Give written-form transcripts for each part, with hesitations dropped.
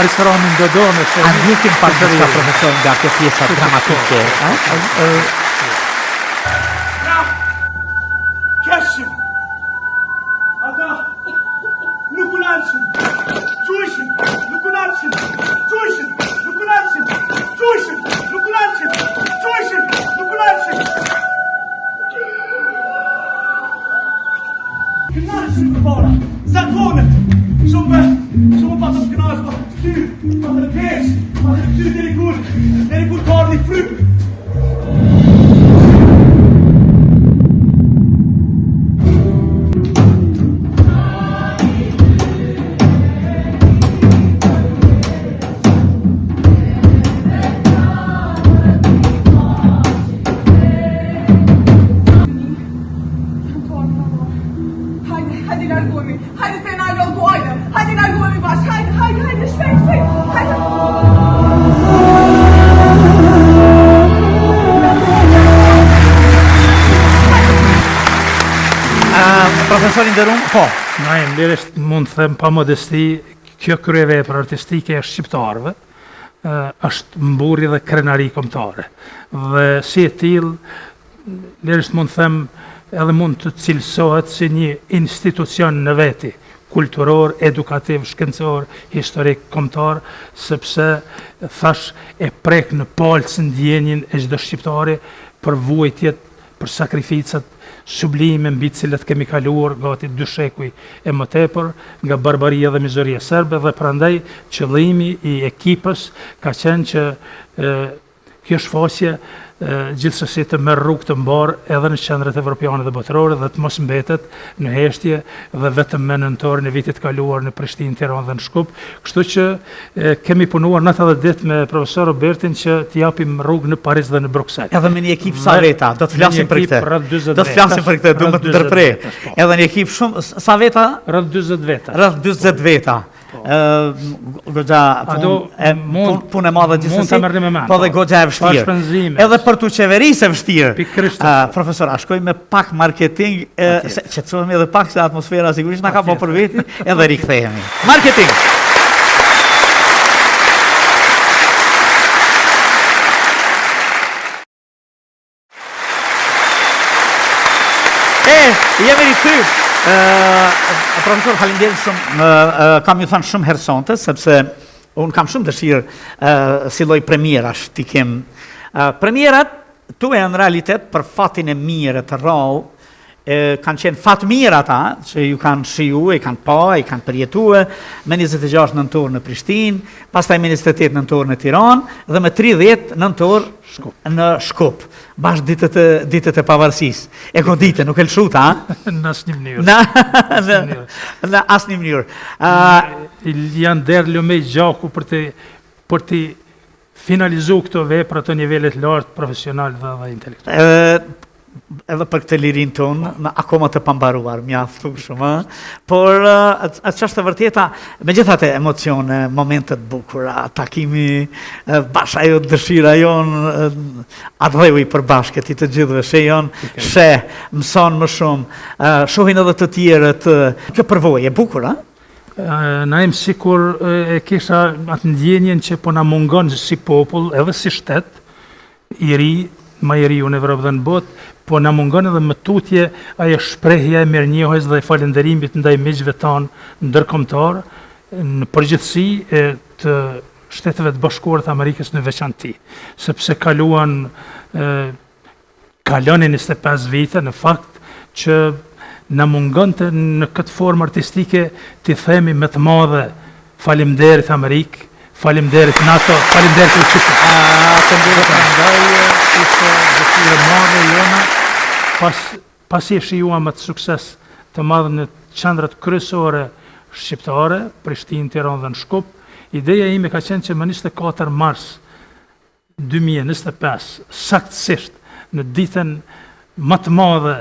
restoranin Dodone. A ndjekim pak diçka profesor nga kjo pjesa dramatike? Keshim! Ata nuk unalëshin! Quishin! Nuk unalëshin! Quishin! Nuk unalëshin! Quishin! Nuk unalëshin! Quishin! Nuk unalëshin! Knalëshin për para! Zakonet! Shumë pa të shkënash, pa të këtyr, pa të kesh, pa të këtyr deri kur ka ardhi fryp. Hajde largohemi, hajde se na lodhu, hajde largohemi bashkë, hajde, shpejt, hajde. Profesor nderuar, po. Lirisht mund të them pa modesti, kjo kryevepër artistike e shqiptarëve është mburri dhe krenari kombëtare. Dhe si e tillë, lirisht mund të them edhe mund të cilësohet si një institucion në veti, kulturor, edukativ, shkencor, historik, kombëtar, sepse thash e prek në palcë ndjenjin e çdo shqiptari për vuajtjet, për sakrificat sublime mbi të cilat kemi kaluar gati 2 shekuj e më tepër nga barbaria dhe mizoria serbe, dhe prandaj qëllimi i ekipës ka qenë që kjo shfaqje gjithsesi të merr rrugë të mbar edhe në qendrat evropiane dhe botërore dhe të mos mbetet në heshtje dhe vetëm me nëntorin e vitit kaluar në Prishtinë, Tiranë dhe në Shkup. Kështu që kemi punuar natë dhe ditë me profesor Robertin që t'i japim rrugë në Paris dhe në Bruxelles. Edhe me një ekip sa veta, do të flasim për këtë. Do të flasim për këtë, do më të ndërprej. Edhe një ekip shumë sa veta? Rreth 40 veta. Rreth 40 veta. Goxha punë e madhe gjithsesi, po dhe goxha e vështirë. Edhe për tu qeverisë e vështirë. Profesor, a shkoj me pak marketing, qetësohemi edhe pak se atmosfera sigurisht na ka po për veti, edhe rikthehemi. Marketing. Jemi rikthyer. Profesor, faleminderit shumë. Kam ju thënë shumë herësonte, sepse unë kam shumë dëshirë si lloj premierash t'i kem. Premierat tuaja në realitet për fatin e mirë të rrallë kanë qenë fat mirë ata që ju kanë shiju, i kanë pa, i kanë përjetue, me 26 nëntor në Prishtinë, pastaj me 28 nëntor në Tiranë dhe me 30 nëntor në Shkup. Bash ditët e pavarësisë. E godite, nuk e lëshuta, ha? Në asnjë mënyrë. Në asnjë mënyrë. Janë derë lëmej gjaku për të finalizu këto vepra të nivelet lartë profesional dhe intelektual. Edhe për këtë lirin tonë, akoma të pambaruar, mjaftu shumë, por atë është e vërteta, megjithatë emocione, momentet bukura, takimi, bashkë ajo dëshira jonë, adhëu i përbashkët i të gjithëve, she mëson më shumë, shohin edhe të tjerët, kjo përvojë e bukur, a? Na im sikur e kisha atë ndjenjen që po na mungon si popull, edhe si shtet, i ri, më i riu në Evropë dhe në botë, po na mungon edhe më tutje ajo shprehja e mirënjohjes dhe falënderimit ndaj miqve tanë ndërkombëtar, në përgjithësi të Shteteve të Bashkuara të Amerikës në veçanti, sepse kalonin 25 vite në fakt që na mungonte në këtë formë artistike të themi me të madhe faleminderit Amerikë, faleminderit NATO, faleminderit Shqipëri. Ishte dëshirë madhe jona, pasi e shijuam atë sukses të madh në qendrat kryesore shqiptare, Prishtinë, Tiranë dhe në Shkup. Ideja ime ka qenë që më 24 mars 2025, saktësisht në ditën më të madhe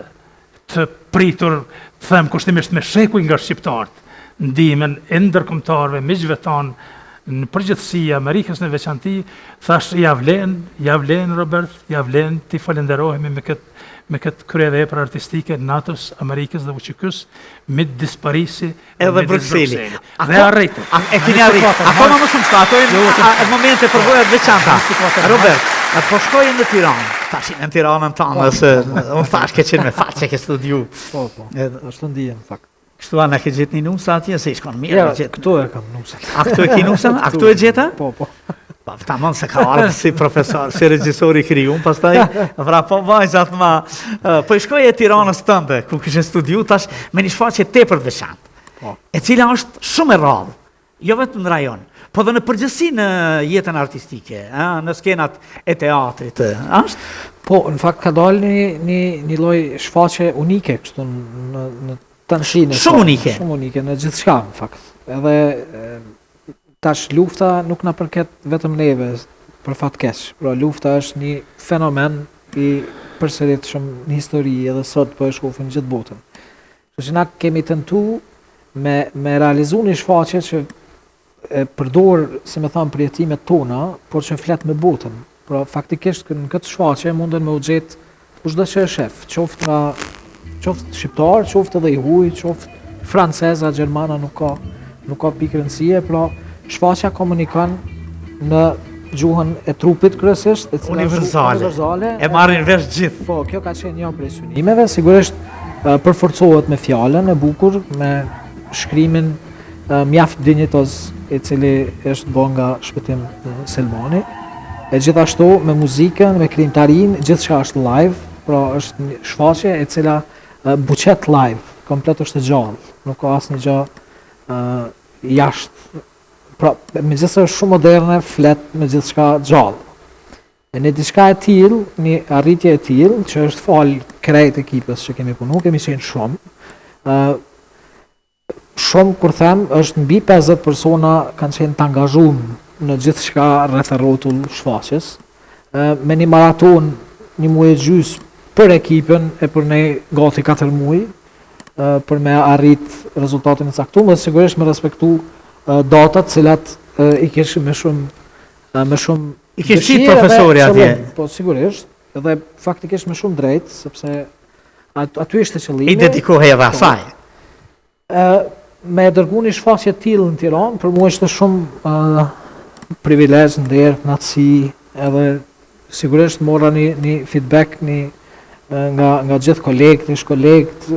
të pritur, të them kushtimisht me shekuj nga shqiptarët, ndihmën e ndërkombëtarëve, miqve tanë, në përgjithësi Amerikës në veçanti, thash ja vlen Robert, ja vlen ti falenderohemi me këtë kryevepër artistike natës Amerikës dhe UÇK-s midis Parisit edhe Brukseli. Dhe arritën. E keni arritur. Akoma më shumë shkatojnë momente përvojat veçanta. Robert, po shkojnë në Tiranë. Tash në Tiranën tonë se unë thash ke qenë me faqe ke studiu. Po, ashtu ndihem fakt. Kështu anë ke gjetë një nusa atje se shkon mirë. Ja, gjetë. këtu e kam nusa. A këtu e ki nusa? A këtu e gjeta? Po. Pa, tamam se ka ardhë si profesor, si regjisor i krijuar, pastaj vrapo vajzat ma. Po i shkoj e Tiranës tënde, ku kishe studiu tash me një shfaqje tepër të veçantë. Po. E cila është shumë e rrallë, jo vetëm në rajon, po dhe në përgjithësi në jetën artistike, në skenat e teatrit, është? Po, në fakt ka dalë një lloj shfaqje unike kështu në tanshinë. Shumë unike. Shumë unike në gjithçka në fakt. Edhe tash lufta nuk na përket vetëm neve për fat keq. Pra lufta është një fenomen i përsëritshëm në histori edhe sot po e shohim gjithë botën. Kështu që na kemi tentuar me realizu një shfaqje që e përdor, si me thamë, përjetimet tona, por që flet me botën. Pra faktikisht në këtë shfaqje munden me u gjetë kushdo që e shef, qoftë shqiptar, qoftë edhe i huj, qoftë franceza, gjermana nuk ka pikë rëndësie, pra shfaqja komunikon në gjuhën e trupit kryesisht, e cila është universale. E marrin vesh gjithë. Po, kjo ka qenë një prej synimeve, sigurisht përforcohet me fjalën e bukur, me shkrimin mjaft dinjitoz i cili është bërë nga Shpëtim Selmani. E gjithashtu me muzikën, me krijimtarinë, gjithçka është live, pra është një shfaqje e cila buqet live, komplet është e gjallë, nuk ka asnjë gjë jashtë. Pra, megjithëse është shumë moderne, flet me gjithçka gjallë. E në diçka e tillë, një arritje e tillë, që është fal krejt ekipës që kemi punu, kemi qenë shumë. Shumë, kur them, është mbi 50 persona kanë qenë të angazhuar në gjithçka rreth rrotull shfaqjes. Me një maraton, një muaj e gjys për ekipën e për ne gati 4 muaj, për me arrit rezultatin e caktuar, dhe sigurisht me respektu datat cilat i kishim me shumë I kishit profesori atje. Po sigurisht, edhe faktikisht me shumë drejt, sepse aty ishte qëllimi. I dedikohej edhe asaj. Me dërgu një shfaqje tillë në Tiranë, për mua ishte shumë privilegj, nder, kënaqësi, edhe sigurisht mora një feedback nga gjithë kolegët, ish kolegët,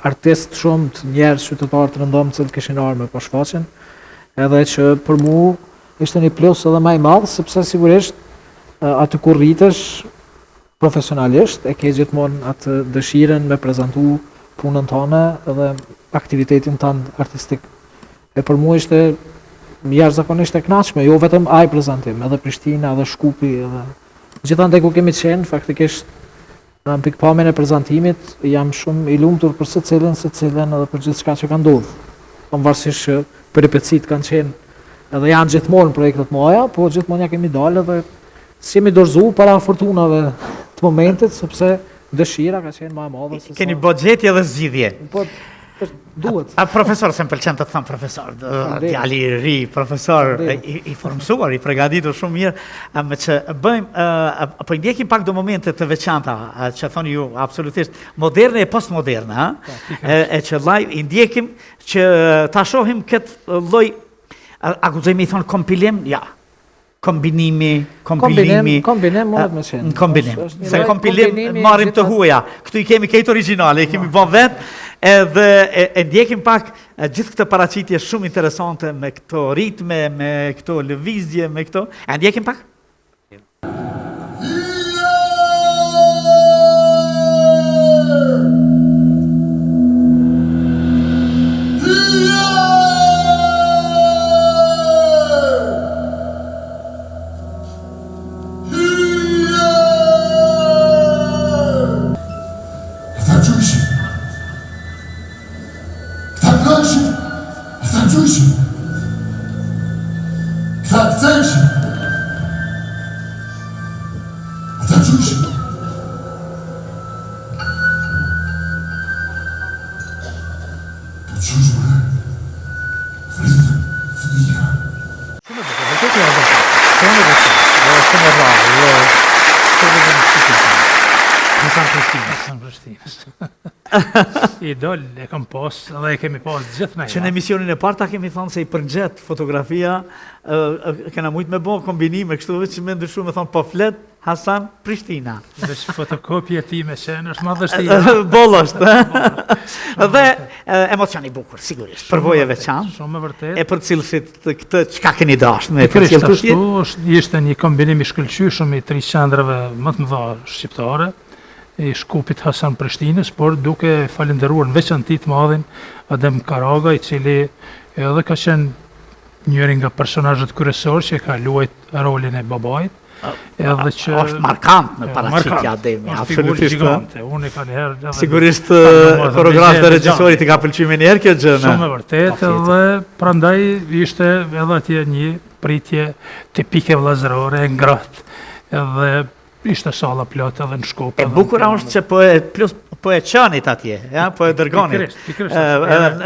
artistë shumë të njerëz, qytetarë të rëndom që kishin ardhur me shfaqjen, edhe që për mua ishte një plus edhe më i madh, sepse sigurisht aty kur rritesh profesionalisht e ke gjithmonë atë dëshirën me prezantu punën tënde edhe aktivitetin tënd artistik. E për mua ishte jashtëzakonisht e kënaqshme, jo vetëm ai prezantim, edhe Prishtina, edhe Shkupi, edhe gjithandaj ku kemi qenë, faktikisht në pikpamjen e prezantimit jam shumë i lumtur për secilën edhe për gjithçka që ka ndodhur. Pavarësisht që peripecit kanë qenë edhe janë gjithmonë projektet moja, po gjithmonë ja kemi dalë dhe si jemi dorëzuar para fortunave të momentit, sepse dëshira ka qenë më e madhe se sa. Keni buxheti edhe zgjidhje. Po duhet. A profesor, se më pëlqen të them profesor, djali i ri, profesor i formsuar, i përgatitur shumë mirë, me që bëjmë, po i ndjekim pak do momente të veçanta, që thoni ju absolutisht moderne e postmoderne, e që live i ndjekim që ta shohim këtë lloj, a guxojmë i thonë kompilim, ja. Kombinim, mohet me qenë. Kombinim. Se kompilim marrim të huaja. Këtu i kemi këtë origjinale, i kemi bën vetë, edhe e ndjekim pak gjithë këtë paraqitje shumë interesante me këto ritme, me këto lëvizje, me këto. E ndjekim pak? Hasan Prishtinës. Hasan Prishtinës. Idol e kam pas dhe e kemi pas gjithë me. Që në emisionin e parë ta kemi thënë se i përgjet fotografia, kena mujt me bo kombinime, kështu veç me ndryshu me thonë po flet Hasan Prishtina. Veç fotokopje ti me qenë është madhështia. Bolosht. Dhe emocioni bukur, sigurisht, përvojë veçantë. Shumë e vërtet. E për cilësit këtë çka keni dashur me Pikërisht ashtu ishte një kombinim i shkëlqyshëm i 3 qendrave më të mëdha shqiptare, i Shkupit Hasan Prishtinës, por duke falenderuar në veçanti të madhin Adem Karaga, i cili edhe ka qenë njëri nga personazhet kryesorë që ka luajt rolin e babait. Edhe që është markant në paraqitje Ademi, absolutisht. Unë ka një herë sigurisht koreograf dhe regjisorit i ka pëlqyer një herë kjo gjë. Shumë e vërtet, edhe prandaj ishte edhe atje një pritje tipike vllazërore, e ngratë. Edhe ishte salla plot edhe në Shkup. E bukur është që po e qanit atje, ja, po e dërgonit. Pikërisht.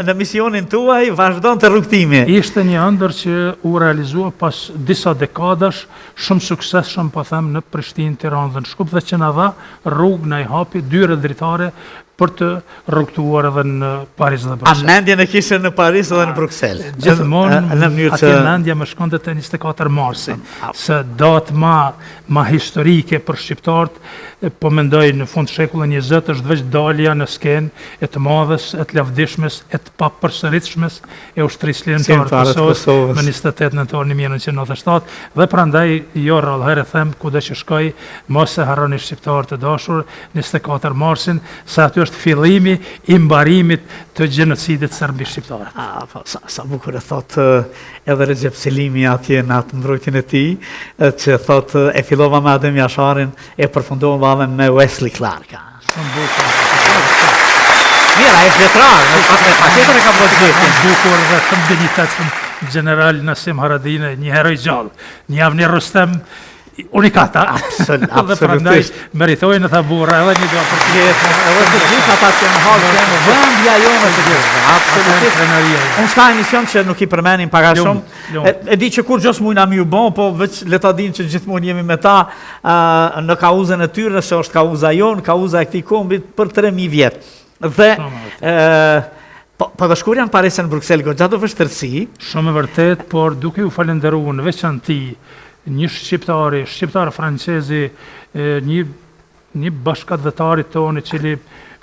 Në misionin tuaj vazhdon të rrugtimi. Ishte një ëndër që u realizua pas disa dekadash, shumë suksesshëm po them në Prishtinë, Tiranë dhe në Shkup, dhe që na dha rrugë, na i hapi dyre dritare për të rrugtuar edhe në Paris dhe Bruxelles. A mendjen e kishe në Paris edhe në Bruxelles? Gjithmonë në mënyrë atje mendja më shkonte te 24 marsi, se datë ma historike për shqiptarët, po mendoj në fund shekullin 20 është veç dalja në skenë e të madhes, e të lavdishmes, e të papërsëritshmes e ushtrisë ligjore të Kosovës më 28 nëntor 1997, dhe prandaj jo rrallëherë them kudo që shkoj, mos e harroni shqiptarët të dashur 24 marsin, se aty është fillimi i mbarimit të gjenocidit serbi-shqiptar. Sa bukur e thot edhe Recep Selimi atje në atë mbrojtjen e tij, që thot e fillova me Adem Jasharin, e përfundova me Wesley Clark. Shumë bukur. Mira, e fletrar, patjetër e ka bërë gjithë. Bukur dhe të dinjitetshëm general Nasim Haradine, një heroj gjallë, një Avni Rustem unikata. Dhe prandaj meritojnë të burra edhe një do për tjetë. Edhe të gjithë ata që në halë që në vëndja jonë të gjithë. Absolutisht. Unë s'ka emision që nuk i përmenim paga shumë. E di që kur gjos mujna mi u bon, po veç leta din që gjithmonë jemi me ta në kauzën e tyre, se është kauza jonë, kauza e këtij kombit për 3000 vjetë. Dhe po dhe shkur janë Paris në Bruxelles, goxha do vështërsi. Shumë e vërtet, por duke u falenderuar në veçanti një shqiptar francezi, një bashkëdhëtari tonë i cili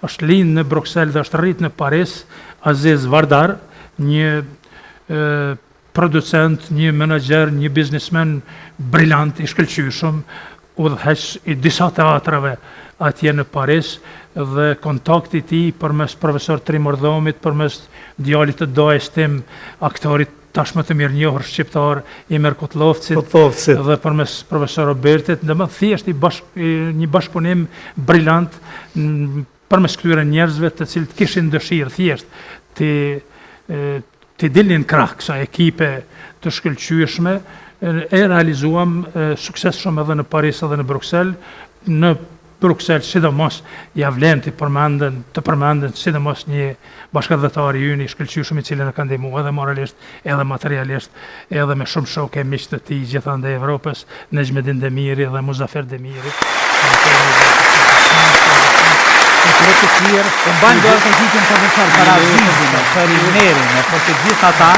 është lind në Bruxelles dhe është rrit në Paris, Aziz Vardar, një producent, një menaxher, një biznesmen brillant, i shkëlqyshëm, udhëheq i disa teatrave atje në Paris, dhe kontakti i tij përmes profesor Trimordhomit, përmes djalit të dajës tim, aktorit tashmë të mirënjohur shqiptar Imer Kotlovcit, dhe përmes profesor Robertit, dhe më thjesht një bashkëpunim brillant përmes këtyre njerëzve të cilët kishin dëshirë thjesht të dilnin krah kësaj ekipe të shkëlqyeshme, e realizuam sukses shumë edhe në Paris edhe në Bruxelles. Në Bruxelles, sidomos ja vlen të përmenden sidomos një bashkëdhëtar i ynë i shkëlqyeshëm i cili na ka ndihmuar edhe moralisht, edhe materialisht, edhe me shumë shokë miq të tij gjithandaj Evropës, Nejmedin Demiri dhe Muzafer Demiri. Mbajnë do të hiqen profesor Karazizin, për Ilnerin, për të gjithë ata